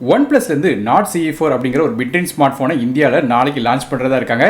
Oneplus Nord CE4 அப்படிங்கிற ஒரு mid range smart போனை இந்தியாவில் நாளைக்கு லான்ச் பண்ணுறதா இருக்காங்க.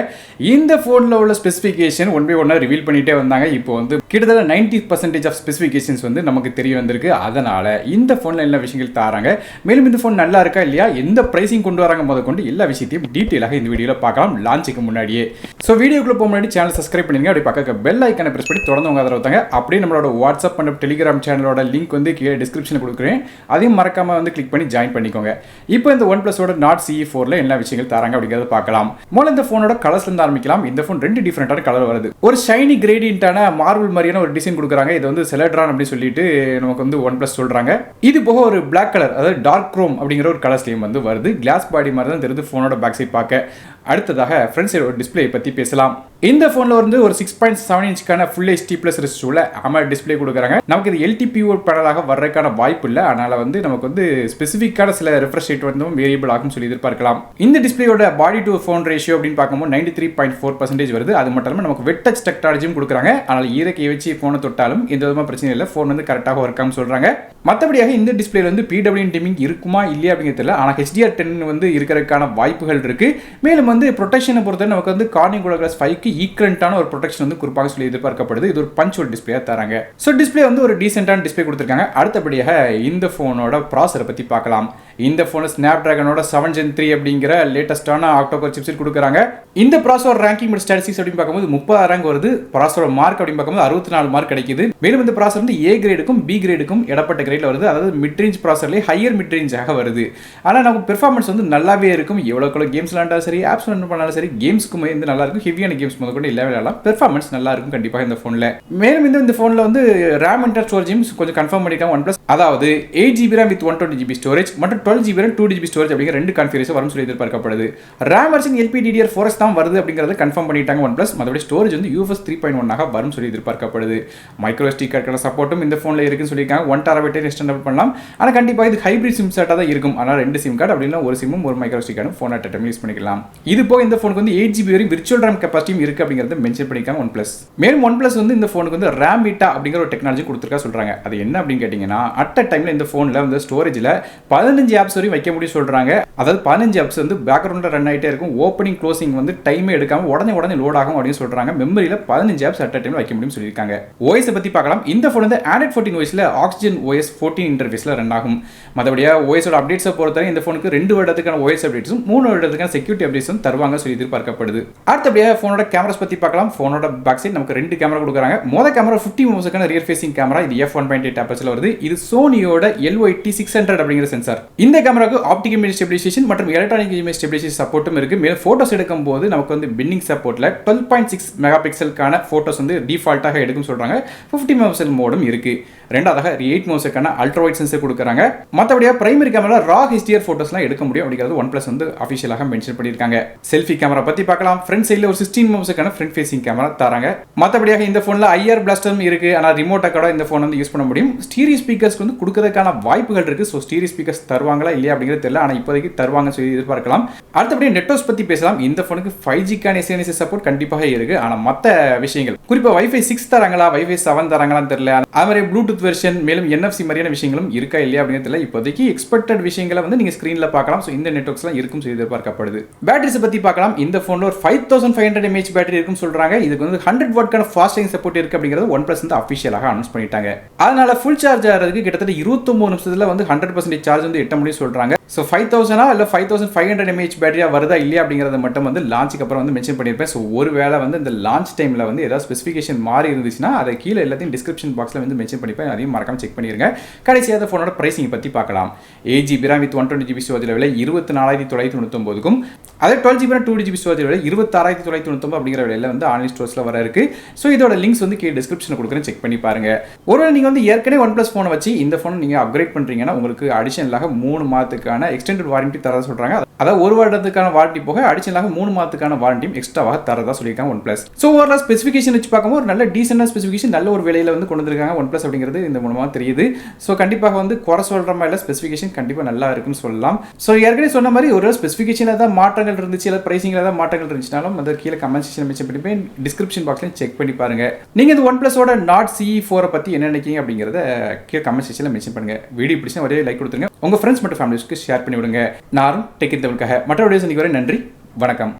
இந்த ஃபோனில் உள்ள ஸ்பெசிஃபிகேஷன் ஒன் பை ஒன்னாக ரிவீல் பண்ணிட்டே வந்தாங்க. இப்போ கிட்டத்தட்ட 90% ஆஃப் ஸ்பெசிஃபிகேஷன்ஸ் நமக்கு தெரிய வந்திருக்கு. அதனால இந்த ஃபோனில் எல்லா விஷயங்கள் தராங்க. மேலும் இந்த ஃபோன் நல்லா இருக்கா இல்லையா, எந்த பிரைசிங் கொண்டு வராங்க முதற்கொண்டு எல்லா விஷயத்தையும் டீட்டெயிலாக இந்த வீடியோவில் பார்க்கலாம் லான்ச்சுக்கு முன்னாடியே. ஸோ வீடியோக்குள்ள போக முன்னாடி சேனல் சப்ஸ்கிரைப் பண்ணிங்க, அப்படி பக்க பெல் ஐக்கானை பிரஸ் பண்ணி தொடர்ந்து உங்க ஆதரவு தாங்க. அப்படியே நம்மளோட வாட்ஸ்அப் மற்றும் டெலிகிராம் சேனலோட லிங்க் கீழே டிஸ்கிரிப்ஷனில் கொடுக்குறேன். அதையும் மறக்காம கிளிக் பண்ணி ஜாயின் பண்ணிக்கோங்க. இப்போ இந்த OnePlusோட Nord CE4ல என்ன விஷயங்கள் தராங்க அப்படிங்கறத பார்க்கலாம். முதல்ல இந்த போனோட கலர்ஸ்ல இருந்து ஆரம்பிக்கலாம். இந்த போன் ரெண்டு டிஃபரெண்டான கலர் வருது. ஒரு ஷைனி கிரேடியன்ட்டான மார்பிள் மாதிரியான ஒரு டிசைன் கொடுக்குறாங்க. இது செலட்ரான் அப்படி சொல்லிட்டு நமக்கு OnePlus சொல்றாங்க. இது போக ஒரு பிளாக் கலர், அதாவது டார்க் குரோம் அப்படிங்கிற ஒரு கலர் ஸ்லீம் வருது. கிளாஸ் பாடி மாதிரி தான் தெரியுது போனோட பேக் சைட் பார்க்க. அடுத்ததாக ஃப்ரண்ட் சைடு டிஸ்பிளே பத்தி பேசலாம். இந்த போன்ல ஒரு 6.7 இன்ச்சுக்கான ஃபுல் HD பிளஸ் ரெசிஸ்டூல AMOLED டிஸ்பிளே கொடுக்குறாங்க. நமக்கு இது LTPO பேனலாக வர்றதுக்கான வாய்ப்பு இல்லை. அதனால நமக்கு ஸ்பெசிஃபிக்கான சில ரெஃப்ரெஷ் ரேட் வேரியபிள் ஆகும் சொல்லி எதிர்பார்க்கலாம். இந்த டிஸ்பிளேயோட பாடி டு ஃபோன் ரேஷியோ அப்படின்னு பார்க்கும்போது 93.4% வருது. அது மட்டும் இல்லாமல் நமக்கு வெட் டச் டெக்னாலஜியும் கொடுக்குறாங்க. அதனால ஈரக்கை வச்சு போனை தொட்டாலும் எந்த விதமான பிரச்சனை இல்லை, போன் கரெக்டாக ஒர்க் ஆகும் சொல்றாங்க. மற்றபடியாக இந்த டிஸ்பிளேல PWM டிமிங் இருக்குமா இல்லையா அப்படிங்கிறது தெரியல. ஆனால் HDR10 இருக்கிறதுக்கான வாய்ப்புகள் இருக்கு. மேலும் ப்ரொடெக்ஷனை பொறுத்த நமக்கு கார்னிங் கிளாஸ் 5க்கு ஈக்குவலண்டான ஒரு ப்ரொடெக்ஷன் கொடுப்பாங்க சொல்லி எதிர்பார்க்கப்படுது. இது ஒரு பஞ்ச் ஹோல் டிஸ்பிளேயா தராங்க. ஸோ டிஸ்பிளே ஒரு டீசென்டான டிஸ்பிளே கொடுத்துருக்காங்க. அடுத்தபடியாக இந்த போனோட ப்ராசரை பத்தி பார்க்கலாம். இந்த போன் ஸ்னாப்டிராகனோட 7 Gen 3 அப்படிங்கிற லேட்டஸ்டான ஆக்டோகோர் சிப்செட் கொடுக்குறாங்க. இந்த ப்ராசஸர் ரேங்கிங் மற்றும் ஸ்டாட்டிஸ்டிக்ஸ் அப்படின்னு பார்க்கும்போது 30 ரேங்க் வருது. ப்ராசஸர் மார்க் அப்படின்னு பார்க்கும்போது 64 மார்க் கிடைக்குது. மேலும் இந்த ப்ராசஸர் A கிரேடுக்கும் B கிரேடுக்கும் இடப்பட்ட கிரேட்ல வருது. அதாவது மிட் ரேஞ்ச் ப்ராசஸர்லேயே ஹையர் மிட் ரேஞ்சாக வருது. ஆனால் நமக்கு பெர்ஃபார்மன்ஸ் நல்லாவே இருக்கும். எவ்வளோ கேம்ஸ் விளாண்டாலும் சரி, ஆப்ஸ் பண்ணாலும் சரி, கேம்ஸ்க்குமே நல்லா இருக்கும். ஹெவியான கேம்ஸ் முதற்கொண்டு இல்லை விளையாடலாம். பெர்ஃபார்மன்ஸ் நல்லா இருக்கும் கண்டிப்பாக இந்த போன்ல. மேலும் இந்த போன்ல ரேம் இன்டர் ஸ்டோரேஜும் கொஞ்சம் கன்ஃபார்ம் பண்ணிருக்காங்க OnePlus. அதாவது 8GB RAM with 120GB storage மற்றும் 12GB RAM 2GB ஸ்டோரேஜ் அப்படிங்கிற ரெண்டு கான்ஃபிகரேஷன் வரும் சொல்லி எதிர்பார்க்கப்படுது. RAM வெர்ஷன் LPDDR4S தான் வருது அப்படிங்கறத கன்ஃபார்ம் பண்ணிட்டாங்க OnePlus. மற்றபடி ஸ்டோரேஜ் UFS 3.1 ஆக வரும் சொல்லி எதிர்பார்க்கப்படுது. மைக்ரோ SD கார்டுக்கான சப்போர்ட்டும் இந்த போன்ல இருக்குன்னு சொல்லியிருக்காங்க. 1TB எக்ஸ்டெண்டபிள் பண்ணலாம். ஆனால் கண்டிப்பாக இது ஹைபிரிட் சிம் செட்டாக தான் இருக்கும். ஆனால் ரெண்டு சிம் கார்டு அப்படின்னா ஒரு சிம்மும் ஒரு மைக்ரோ SD கார்டும் ஃபோன் அட் டைம் யூஸ் பண்ணிக்கலாம். இது போக இந்த போனுக்கு 8GB வரை விர்ச்சுவல் RAM கெபாசிட்டியும் இருக்கு அப்படிங்கறத மென்ஷன் பண்ணிருக்காங்க OnePlus. மேலும் OnePlus இந்த போனுக்கு RAM Vita அப்படிங்கிற ஒரு டெக்னாலஜி கொடுத்துருக்கா சொல்றாங்க. அது என்ன அப்படின்னு கேட்டீங்கன்னா, அட் அ டைம்ல இந்த போன்ல ஸ்டோரேஜ்ல 15 ஆப்ஸ் வரை வைக்க முடியும் சொல்றாங்க. அதாவது 15 ஆப்ஸ் பேக்ரவுண்ட்ல ரன் ஆயிட்டே இருக்கும். ஓப்பனிங் க்ளோசிங் டைமே எடுக்காம உடனே லோட் ஆகும் அப்படின்னு சொல்றாங்க. மெமரியில 15 ஆப்ஸ் அட் அ டைம்ல வைக்க முடியும் சொல்லியிருக்காங்க. OS பத்தி பார்க்கலாம். இந்த போன் Android 14 OSல Oxygen OS 14 இன்டர்ஃபேஸ்ல ரன் ஆகும். மற்றபடியா OSோட அப்டேட்ஸை பொறுத்தவரை இந்த போனுக்கு 2 வருடத்துக்கான OS அப்டேட்ஸும் 3 வருடத்துக்கான செக்யூரிட்டி அப்டேட்ஸும் தருவாங்க சொல்லி எதிர்பார்க்கப்படுது. அடுத்தபடியாக போனோட கேமராஸ் பத்தி பார்க்கலாம். போனோட பேக் சைடு நமக்கு 2 கேமரா கொடுக்குறாங்க. மொதல் கேமரா 50 மெகாபிக்சலுக்கான ரியர் ஃபேசிங் கேமரா. இது f1.8 ஆப்பர்ச்சர்ல வருது. இது சோனியோட LYT600 அப்படிங்கிற சென்சார். இந்த கேமராக்கு ஆப்டிகல் இமேஜ் ஸ்டெபிலைசேஷன் மற்றும் எலக்ட்ரானிக் இமேஜ் ஸ்டெபிலைசேஷன் சப்போர்ட்டும் இருக்கு. மேலும் போட்டோஸ் எடுக்கும்போது நமக்கு பின்னிங் சப்போர்ட்ல 12.6 மெகாபிக்சலுக்கான போட்டோஸ் டிஃபால்ட்டாக எடுக்கும் சொல்றாங்க. 50 மெகாபிக்சல் மோடும் இருக்கு. ரெண்டாவதாக 8 மெகாபிக்சலுக்கான அல்ட்ரா வைட் சென்சார் கொடுக்குறாங்க. மற்றபடியாக பிரைமரி கேமரா ரா HDR போட்டோஸ்லாம் எடுக்க முடியும் அப்படிங்கிறது OnePlus அஃபிஷியலாக மென்ஷன் பண்ணியிருக்காங்க. செல்ஃபி கேமரா பத்தி பார்க்கலாம். ஃப்ரண்ட் சைடுல ஒரு 16 மெகாபிக்சலுக்கான ஃப்ரண்ட் ஃபேசிங் கேமரா தராங்க. மற்றபடியாக இந்த போன்ல IR பிளாஸ்டரும் இருக்கு. ஆனால் ரிமோட்டா கூட இந்த போன் யூஸ் பண்ண முடியும். ஸ்டீரியோ ஸ்பீக்கர்ஸ்க்கு கொடுக்கிறதுக்கான வாய்ப்புகள் இருக்கு. ஸோ ஸ்டீரியோ ஸ்பீக்கர்ஸ் தருவாங்களா இல்லையா அப்படிங்கிறது தெரியல. ஆனால் இப்போதைக்கு தருவாங்க சொல்லி எதிர்பார்க்கலாம். அடுத்தபடி நெட்வொர்க்ஸ் பத்தி பேசலாம். இந்த போனுக்கு 5Gக்கான SMS சப்போர்ட் கண்டிப்பாக இருக்கு. ஆனால் மற்ற விஷயங்கள் குறிப்பாக Wi-Fi 6 தராங்களா, Wi-Fi 7 தராங்களான்னு தெரியல. அது மாதிரி ப்ளூடூத் வெர்ஷன் மேலும் NFC மாதிரியான விஷயங்களும் இருக்கா இல்லையா அப்படிங்கிறது தெரியல. இப்போதைக்கு எக்ஸ்பெக்டட் விஷயங்களை நீங்க ஸ்கிரீன்ல பார்க்கலாம். ஸோ இந்த நெட்வொர்க்ஸ்லாம் இருக்கும் சொல்லி எதிர்பார்க்கப்படுது. பேட்டரிஸ் பத்தி பார்க்கலாம். இந்த போன்ல ஒரு 5500 mAh பேட்டரி இருக்கும் சொல்றாங்க. இதுக்கு 100 வாட்க்கான ஃபாஸ்ட் சார்ஜிங் சப்போர்ட் இருக்கு அப்படிங்கிறது OnePlus அஃபிஷியலாக அனௌன்ஸ் பண்ணிட்டாங்க. அதனால ஃபுல் சார்ஜ் ஆகிறதுக்கு கிட்டத்தட்ட 29 நிமிஷத்துல 100% சார்ஜ் எட்ட முடியும் சொல்றாங்க. ஸோ 5000 இல்ல 5500 mAh பேட்டரியா வருதா இல்லையா அப்படிங்கறத மட்டும் லான்ச்சுக்கு அப்புறம் மென்ஷன் பண்ணியிருப்பேன். ஸோ ஒருவேளை இந்த லான்ச் டைம்ல ஏதாவது ஸ்பெசிஃபிகேஷன் மாறி இருந்துச்சுன்னா அதை கீழே எல்லாத்தையும் டிஸ்கிரிப்ஷன் பாக்ஸ்ல மென்ஷன் பண்ணிப்பேன். அதையும் மறக்காம செக் பண்ணிருங்க. கடைசியாக போனோட பிரைசிங் பத்தி பார்க்கலாம். 8GB RAM with 120GB storage விலை 24999க்கும், அதே 12GB RAM 2GB ஸ்டோரேஜ் விலை 26999 அப்படிங்கிற விலையில ஆன்லைன் ஸ்டோர்ஸ்ல வர இருக்கு. ஸோ இதோட லிங்க்ஸ் கீழே டிஸ்கிரிப்ஷன்ல கொடுக்குறேன், செக் பண்ணி பாருங்க. ஒருவேளை நீங்க ஏற்கனவே OnePlus போனை வச்சு இந்த போனை நீங்க அப்கிரேட் பண்றீங்கன்னா உங்களுக்கு அடிஷனலாக 3 மாதத்துக்கான எக்ஸ்டெண்டட் வாரண்டி தர சொல்றாங்க. அதாவது ஒரு வருடத்துக்கான வாரண்டி போக அடிஷனலாக 3 மாதத்துக்கான வாரண்டியும் எக்ஸ்ட்ராவாக தரதா சொல்லியிருக்காங்க one plus. So overall specification வச்சு பார்க்கும்போது ஒரு நல்ல டீசென்டான ஸ்பெசிஃபிகேஷன், நல்ல ஒரு விலையில வந்து கொண்டு வந்திருக்காங்க ஒன் பிளஸ் அப்படிங்கிறது இந்த மூலமாக தெரியுது. ஸோ கண்டிப்பாக வந்து குறை சொல்கிற மாதிரி ஸ்பெசிஃபிகேஷன் கண்டிப்பாக நல்லா இருக்குன்னு சொல்லலாம். ஸோ ஏற்கனவே சொன்ன மாதிரி ஒரு ஸ்பெசிஃபிகேஷனில் ஏதாவது மாற்றங்கள் இருந்துச்சு, இல்லை பிரைசிங்கில் ஏதாவது மாற்றங்கள் இருந்துச்சுனாலும் அதை கீழே கமெண்ட் செக்ஷன் மென்ஷன் பண்ணி டிஸ்கிரிப்ஷன் பாக்ஸ்லையும் செக் பண்ணி பாருங்க. நீங்கள் இந்த ஒன் பிளஸோட நாட் CE4 பற்றி என்ன நினைக்கிங்க அப்படிங்கிறத கீழே கமெண்ட் செக்ஷனில் மென்ஷன் பண்ணுங்க. வீடியோ பிடிச்சா ஒரே லைக் கொடுத்துருங்க, உங்கள் ஃப்ரெண்ட்ஸ் மற்றும் ஃபேமிலிஸ்க்கு ஷேர் பண்ணி விடுங்க. நானும் டெக் இன் தமிழுக்காக மற்ற வீடியோஸ் வரை நன்றி, வணக்கம்.